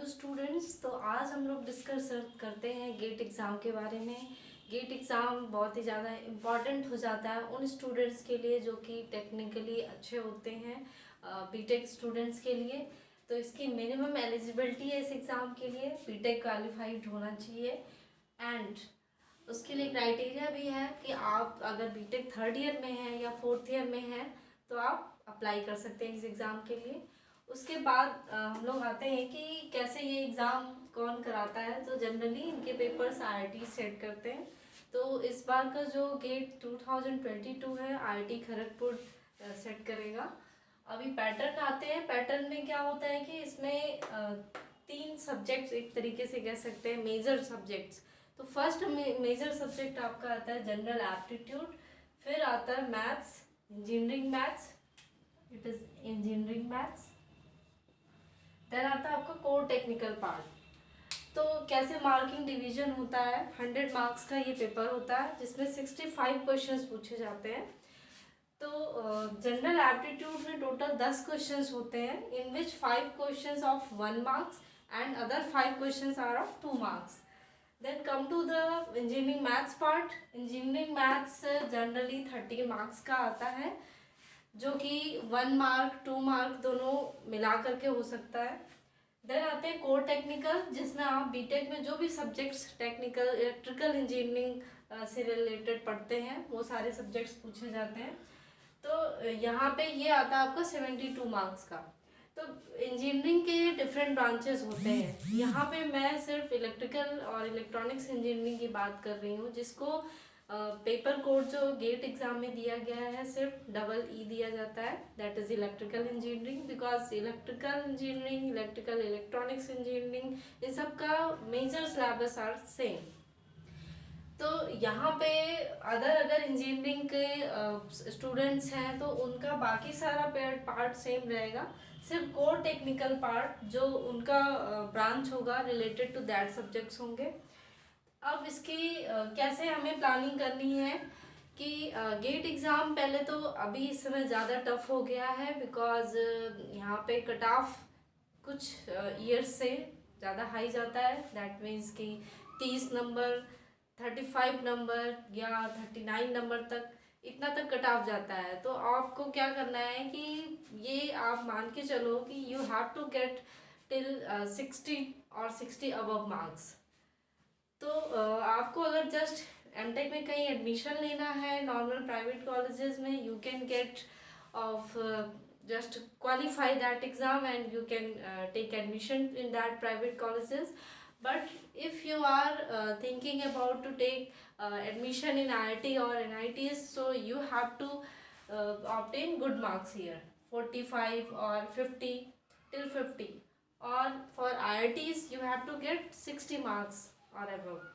Hello students. तो आज हम लोग डिस्कस करते हैं गेट एग्ज़ाम के बारे में। गेट एग्ज़ाम बहुत ही ज़्यादा इम्पॉर्टेंट हो जाता है उन स्टूडेंट्स के लिए जो कि टेक्निकली अच्छे होते हैं, बीटेक स्टूडेंट्स के लिए। तो इसकी मिनिमम एलिजिबिलिटी है इस एग्ज़ाम के लिए, बीटेक क्वालिफाइड होना चाहिए। एंड उसके लिए क्राइटेरिया भी है कि आप अगर बीटेक थर्ड ईयर में हैं या फोर्थ ईयर में हैं तो आप अप्लाई कर सकते हैं इस एग्ज़ाम के लिए। उसके बाद हम लोग आते हैं कि कैसे ये एग्ज़ाम कौन कराता है। तो जनरली इनके पेपर्स आईआईटी सेट करते हैं। तो इस बार का जो गेट 2022 है आईआईटी खड़गपुर सेट करेगा। अभी पैटर्न आते हैं। पैटर्न में क्या होता है कि इसमें 3 सब्जेक्ट्स एक तरीके से कह सकते हैं मेजर सब्जेक्ट्स। तो फर्स्ट मेजर सब्जेक्ट आपका आता है जनरल एप्टीट्यूड, फिर आता है maths, engineering maths, it is engineering maths. Then आता है आपका कोर टेक्निकल पार्ट। तो कैसे मार्किंग डिवीजन होता है, 100 मार्क्स का ये पेपर होता है जिसमें 65 क्वेश्चंस पूछे जाते हैं। तो जनरल एप्टीट्यूड में टोटल 10 क्वेश्चंस होते हैं, in which 5 questions of 1 marks and other 5 questions are of 2 marks. Then come to the engineering maths part. Engineering maths generally 30 marks का आता है, जो कि 1 मार्क 2 मार्क दोनों मिला करके हो सकता है। देन आते हैं कोर टेक्निकल, जिसमें आप बीटेक में जो भी सब्जेक्ट्स टेक्निकल इलेक्ट्रिकल इंजीनियरिंग से रिलेटेड पढ़ते हैं वो सारे सब्जेक्ट्स पूछे जाते हैं। तो यहाँ पे ये आता है आपका 72 मार्क्स का। तो इंजीनियरिंग के डिफरेंट ब्रांचेस होते हैं। यहाँ पे मैं सिर्फ इलेक्ट्रिकल और इलेक्ट्रॉनिक्स इंजीनियरिंग की बात कर रही हूँ, जिसको पेपर कोड जो गेट एग्जाम में दिया गया है सिर्फ डबल ई दिया जाता है, that is electrical engineering. Because electrical engineering, electrical electronics engineering, इन सब का मेजर सिलेबस आर सेम। तो यहाँ पे अगर इंजीनियरिंग के स्टूडेंट्स हैं तो उनका बाकी सारा पार्ट सेम रहेगा, सिर्फ कोर टेक्निकल पार्ट जो उनका ब्रांच होगा रिलेटेड टू दैट सब्जेक्ट्स होंगे। अब इसकी कैसे हमें प्लानिंग करनी है कि गेट एग्ज़ाम पहले तो अभी इस समय ज़्यादा टफ हो गया है, बिकॉज यहाँ पे कट ऑफ कुछ ईयर्स से ज़्यादा हाई जाता है। दैट मीन्स कि 30 नंबर, 35 नंबर या 39 नंबर तक, इतना तक कट ऑफ जाता है। तो आपको क्या करना है कि ये आप मान के चलो कि you have to get till 60 और 60 अबव मार्क्स। तो आपको अगर जस्ट एमटेक में कहीं एडमिशन लेना है नॉर्मल प्राइवेट कॉलेजेस में, you can get of just qualify that exam and you can take admission in that private colleges. But if you are thinking about to take admission in IIT or NITs, so you have to obtain good marks here, 45 or 50 till 50, or for IITs you have to get 60 marks or above.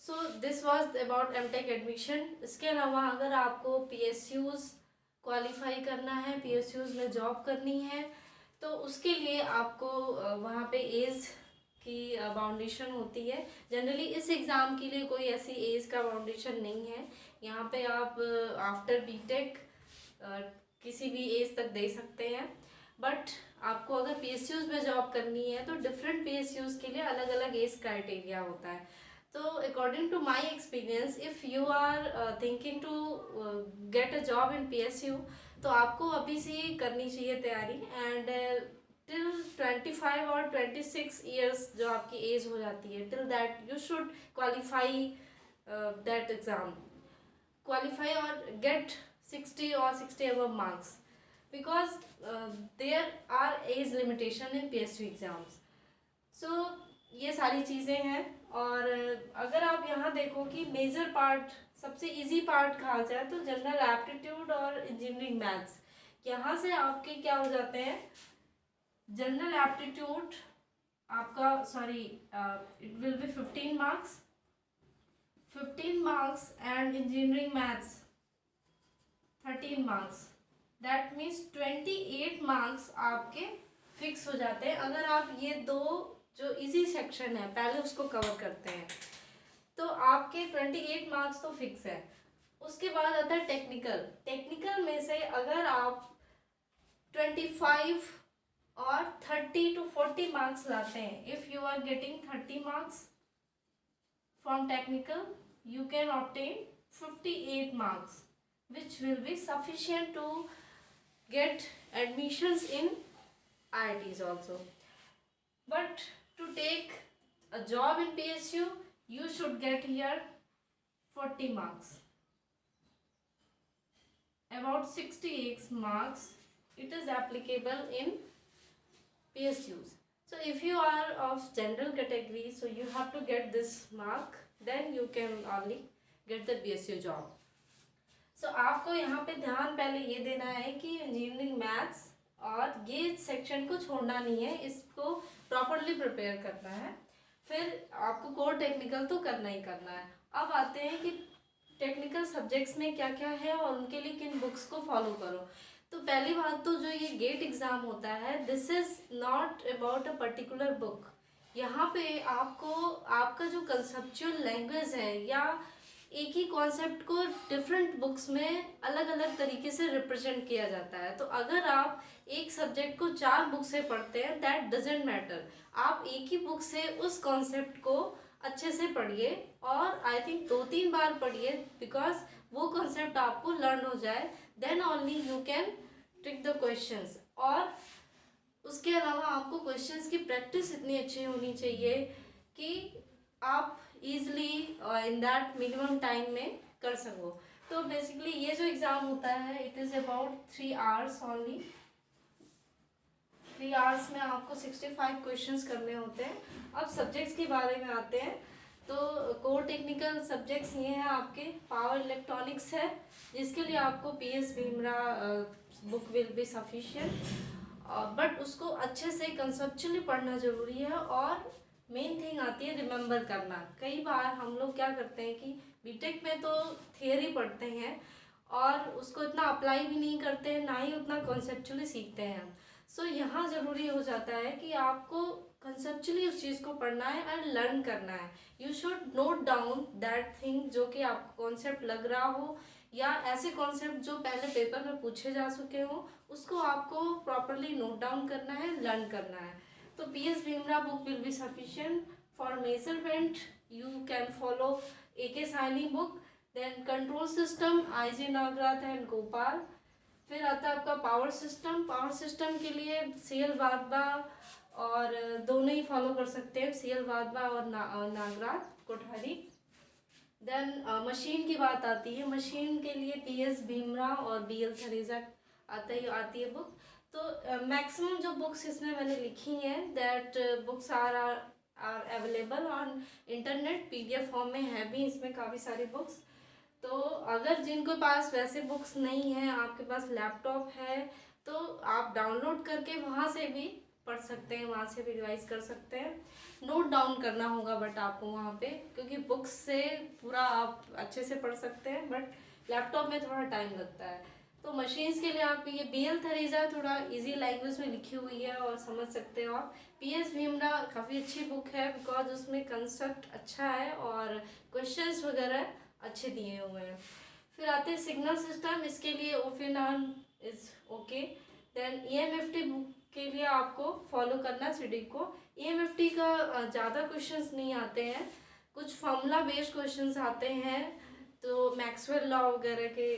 So this was about MTech admission. इसके अलावा अगर आपको PSUs qualify करना है, PSUs में job करनी है, तो उसके लिए आपको वहाँ पे एज की बाउंडेशन होती है। जनरली इस एग्ज़ाम के लिए कोई ऐसी एज का बाउंडेशन नहीं है। यहाँ पे आप आफ्टर बीटेक किसी भी एज तक दे सकते हैं। बट आपको अगर PSUs में जॉब करनी है तो डिफरेंट PSUs के लिए अलग अलग एज क्राइटेरिया होता है। तो according to my experience, if you are thinking to get a job in PSU, तो आपको अभी से ही करनी चाहिए तैयारी। एंड टिल 25 और 26 ईयर्स जो आपकी एज हो जाती है, till that you should qualify that exam, qualify और गेट 60 और 60 above marks, because there are age limitation in PSU exams. So ये सारी चीज़ें हैं। और अगर आप यहाँ देखो कि मेजर पार्ट, सबसे इजी पार्ट कहा जाए तो जनरल एप्टीट्यूड और इंजीनियरिंग मैथ्स, यहाँ से आपके क्या हो जाते हैं, जनरल एप्टीट्यूड आपका it will be 15 marks, 15 marks and engineering maths 13 marks. That means 28 marks आपके फिक्स हो जाते हैं अगर आप ये दो जो इजी सेक्शन है पहले उसको कवर करते हैं। तो आपके 28 मार्क्स तो फिक्स है। उसके बाद आता है टेक्निकल। टेक्निकल में से अगर आप 25 और 30 to 40 मार्क्स लाते हैं. If you are getting 30 marks from technical, you can obtain 58 marks which will be sufficient to get admissions in IITs also. But to take a job in PSU, you should get here 40 marks. About 68 marks, it is applicable in PSUs. So if you are of general category, so you have to get this mark, then you can only get the PSU job. So आपको यहाँ पे ध्यान पहले ये देना है कि engineering maths और ये सेक्शन को छोड़ना नहीं है, इसको प्रॉपरली प्रिपेयर करना है. फिर आपको कोर टेक्निकल तो करना ही करना है. अब आते हैं कि टेक्निकल सब्जेक्ट्स में क्या क्या है और उनके लिए किन बुक्स को फॉलो करो. तो पहली बात तो जो ये गेट एग्ज़ाम होता है, this is not about a particular book. यहाँ पे आपको आपका जो कंसेप्चुअल लैंग्वेज है या एक ही कॉन्सेप्ट को डिफरेंट बुक्स में अलग अलग तरीके से रिप्रेजेंट किया जाता है. तो अगर आप एक सब्जेक्ट को 4 बुक से पढ़ते हैं, दैट डजेंट मैटर. आप एक ही बुक से उस कॉन्सेप्ट को अच्छे से पढ़िए और आई थिंक 2-3 बार पढ़िए, बिकॉज वो कॉन्सेप्ट आपको लर्न हो जाए. Then only you can trick the questions. और उसके अलावा आपको क्वेश्चंस की प्रैक्टिस इतनी अच्छी होनी चाहिए कि आप easily in that minimum time में कर सको. तो बेसिकली ये जो एग्ज़ाम होता है, it is about 3 hours only. 3 hours में आपको 65 क्वेश्चंस करने होते हैं. अब सब्जेक्ट्स के बारे में आते हैं. तो कोर टेक्निकल सब्जेक्ट्स ये हैं आपके. पावर इलेक्ट्रॉनिक्स है, जिसके लिए आपको PS Bhimra book will be sufficient, but उसको अच्छे से कंसेप्चुअली पढ़ना ज़रूरी है. और मेन थिंग आती है रिमेंबर करना. कई बार हम लोग क्या करते हैं कि बीटेक में तो थियरी पढ़ते हैं और उसको इतना अप्लाई भी नहीं करते हैं, ना ही उतना कॉन्सेप्चुअली सीखते हैं हम. सो यहाँ ज़रूरी हो जाता है कि आपको कंसेप्चुअली उस चीज़ को पढ़ना है और लर्न करना है. You should note down that thing जो कि आपको कॉन्सेप्ट लग रहा हो, या ऐसे कॉन्सेप्ट जो पहले पेपर में पूछे जा चुके हों, उसको आपको प्रॉपरली नोट डाउन करना है, लर्न करना है. तो PS Bhimra book will be sufficient. For measurement you can follow AK Sawhney book. Then control system IG Nagrath and Gopal. फिर आता है आपका पावर सिस्टम. पावर सिस्टम के लिए CL वाधवा और दोनों ही फॉलो कर सकते हैं, CL वाधवा और नागराथ कोठारी. देन मशीन की बात आती है. मशीन के लिए PS भीमरा और BL थरेजा आती है बुक. तो मैक्सिमम जो बुक्स इसमें मैंने लिखी हैं, that books are available on internet. PDF form में है भी इसमें काफ़ी सारी बुक्स. तो अगर जिनके पास वैसे बुक्स नहीं हैं, आपके पास लैपटॉप है, तो आप डाउनलोड करके वहाँ से भी पढ़ सकते हैं, वहाँ से भी रिवाइज कर सकते हैं. नोट डाउन करना होगा बट आपको वहाँ पे, क्योंकि बुक्स से पूरा आप अच्छे से पढ़ सकते हैं, बट लैपटॉप में थोड़ा टाइम लगता है. तो मशीन्स के लिए आप ये BL थरेजा थोड़ा इजी लैंग्वेज में लिखी हुई है और समझ सकते हो आप. PS भीमरा काफ़ी अच्छी बुक है, बिकॉज उसमें कंसेप्ट अच्छा है और क्वेश्चंस वगैरह अच्छे दिए हुए हैं. फिर आते हैं सिग्नल सिस्टम. इसके लिए Oppenheim is okay. Then EMFT book के लिए आपको फॉलो करना CD को. EMFT का ज़्यादा क्वेश्चंस नहीं आते हैं, कुछ फॉर्मूला बेस्ड क्वेश्चंस आते हैं. तो मैक्सवेल लॉ वगैरह के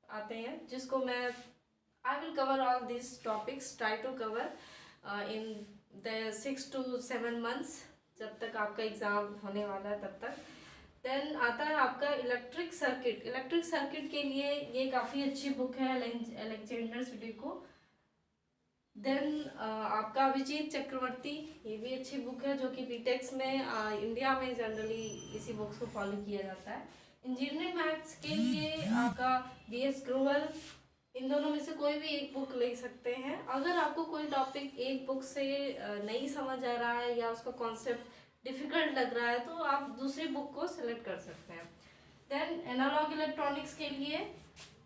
आते हैं, जिसको मैं I will cover all this topics, try to cover in the 6 to 7 months, जब तक आपका एग्ज़ाम होने वाला है तब तक. देन आता है आपका इलेक्ट्रिक सर्किट. इलेक्ट्रिक सर्किट के लिए ये काफ़ी अच्छी बुक है, अलेक्जेंडर सिटी को. देन आपका अभिजीत चक्रवर्ती, ये भी अच्छी बुक है, जो कि बीटेक्स में इंडिया में जनरली इसी बुक्स को फॉलो किया जाता है. इंजीनियरिंग मैथ्स के लिए आपका BS ग्रोवर. इन दोनों में से कोई भी एक बुक ले सकते हैं. अगर आपको कोई टॉपिक एक बुक से नहीं समझ आ रहा है या उसका कॉन्सेप्ट डिफ़िकल्ट लग रहा है, तो आप दूसरी बुक को सिलेक्ट कर सकते हैं. देन एनालॉग इलेक्ट्रॉनिक्स के लिए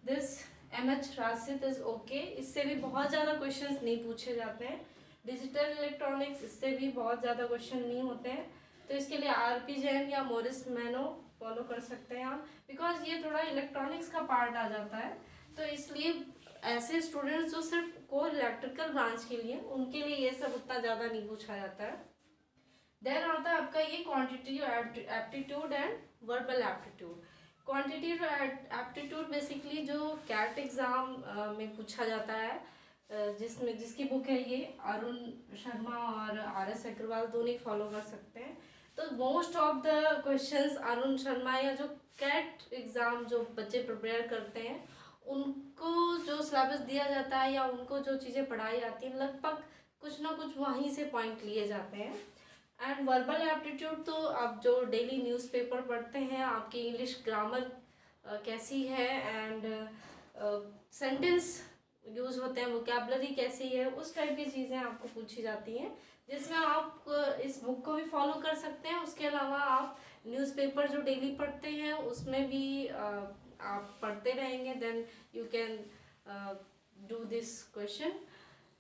this MH Rashid is okay. इससे भी बहुत ज़्यादा क्वेश्चंस नहीं पूछे जाते हैं. डिजिटल इलेक्ट्रॉनिक्स, इससे भी बहुत ज़्यादा क्वेश्चन नहीं होते हैं. तो इसके लिए RP जैन या मॉरिस मैनो फॉलो कर सकते हैं आप, बिकॉज ये थोड़ा इलेक्ट्रॉनिक्स का पार्ट आ जाता है, तो इसलिए ऐसे स्टूडेंट्स जो सिर्फ कोर इलेक्ट्रिकल ब्रांच के लिए, उनके लिए ये सब उतना ज़्यादा नहीं पूछा जाता है। देन आता है आपका ये quantitative aptitude and verbal aptitude. Quantitative aptitude basically जो कैट एग्ज़ाम में पूछा जाता है, जिसकी बुक है ये अरुण शर्मा और RS अग्रवाल, दोनों फॉलो कर सकते हैं। तो most of the questions Arun Sharma या जो कैट एग्ज़ाम जो बच्चे प्रिपेयर करते हैं उनको जो सिलेबस दिया जाता है या उनको जो चीज़ें पढ़ाई जाती हैं, लगभग कुछ ना कुछ वहीं से पॉइंट लिए जाते हैं। एंड वर्बल एप्टीट्यूड तो आप जो डेली न्यूज़पेपर पढ़ते हैं, आपकी इंग्लिश ग्रामर कैसी है एंड सेंटेंस यूज़ होते हैं, वोकैबलरी कैसी है, उस टाइप की चीज़ें आपको पूछी जाती हैं, जिसमें आप इस बुक को भी फॉलो कर सकते हैं। उसके अलावा आप न्यूज़पेपर जो डेली पढ़ते हैं उसमें भी आप पढ़ते रहेंगे, then you can do this question.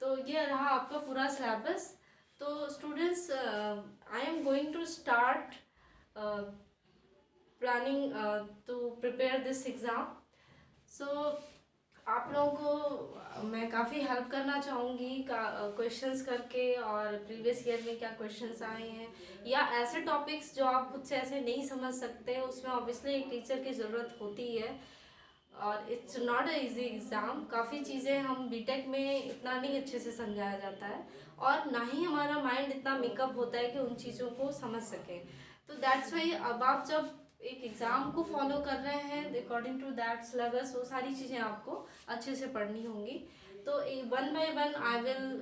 तो ये रहा आपका पूरा सिलेबस। तो students, I am going to start planning to prepare this exam. So आप लोगों को मैं काफ़ी हेल्प करना चाहूँगी क्वेश्चंस करके, और प्रीवियस ईयर में क्या क्वेश्चंस आए हैं, या ऐसे टॉपिक्स जो आप खुद से ऐसे नहीं समझ सकते, उसमें ऑब्वियसली एक टीचर की ज़रूरत होती है। और it's not a easy exam. काफ़ी चीज़ें हम बीटेक में इतना नहीं अच्छे से समझाया जाता है, और ना ही हमारा माइंड इतना मेकअप होता है कि उन चीज़ों को समझ सकें। तो दैट्स वाई अब आप जब एक एग्ज़ाम को फॉलो कर रहे हैं अकॉर्डिंग टू दैट सिलेबस, वो सारी चीज़ें आपको अच्छे से पढ़नी होंगी। तो one by one I will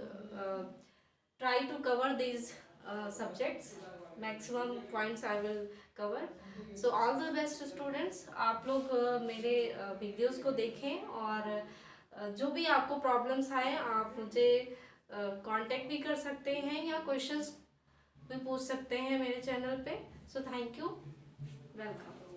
try to cover these subjects, maximum points I will cover. So all the best students. आप लोग मेरे वीडियोस को देखें, और जो भी आपको प्रॉब्लम्स आए आप मुझे कांटेक्ट भी कर सकते हैं, या क्वेश्चंस भी पूछ सकते हैं मेरे चैनल पे। So thank you, welcome.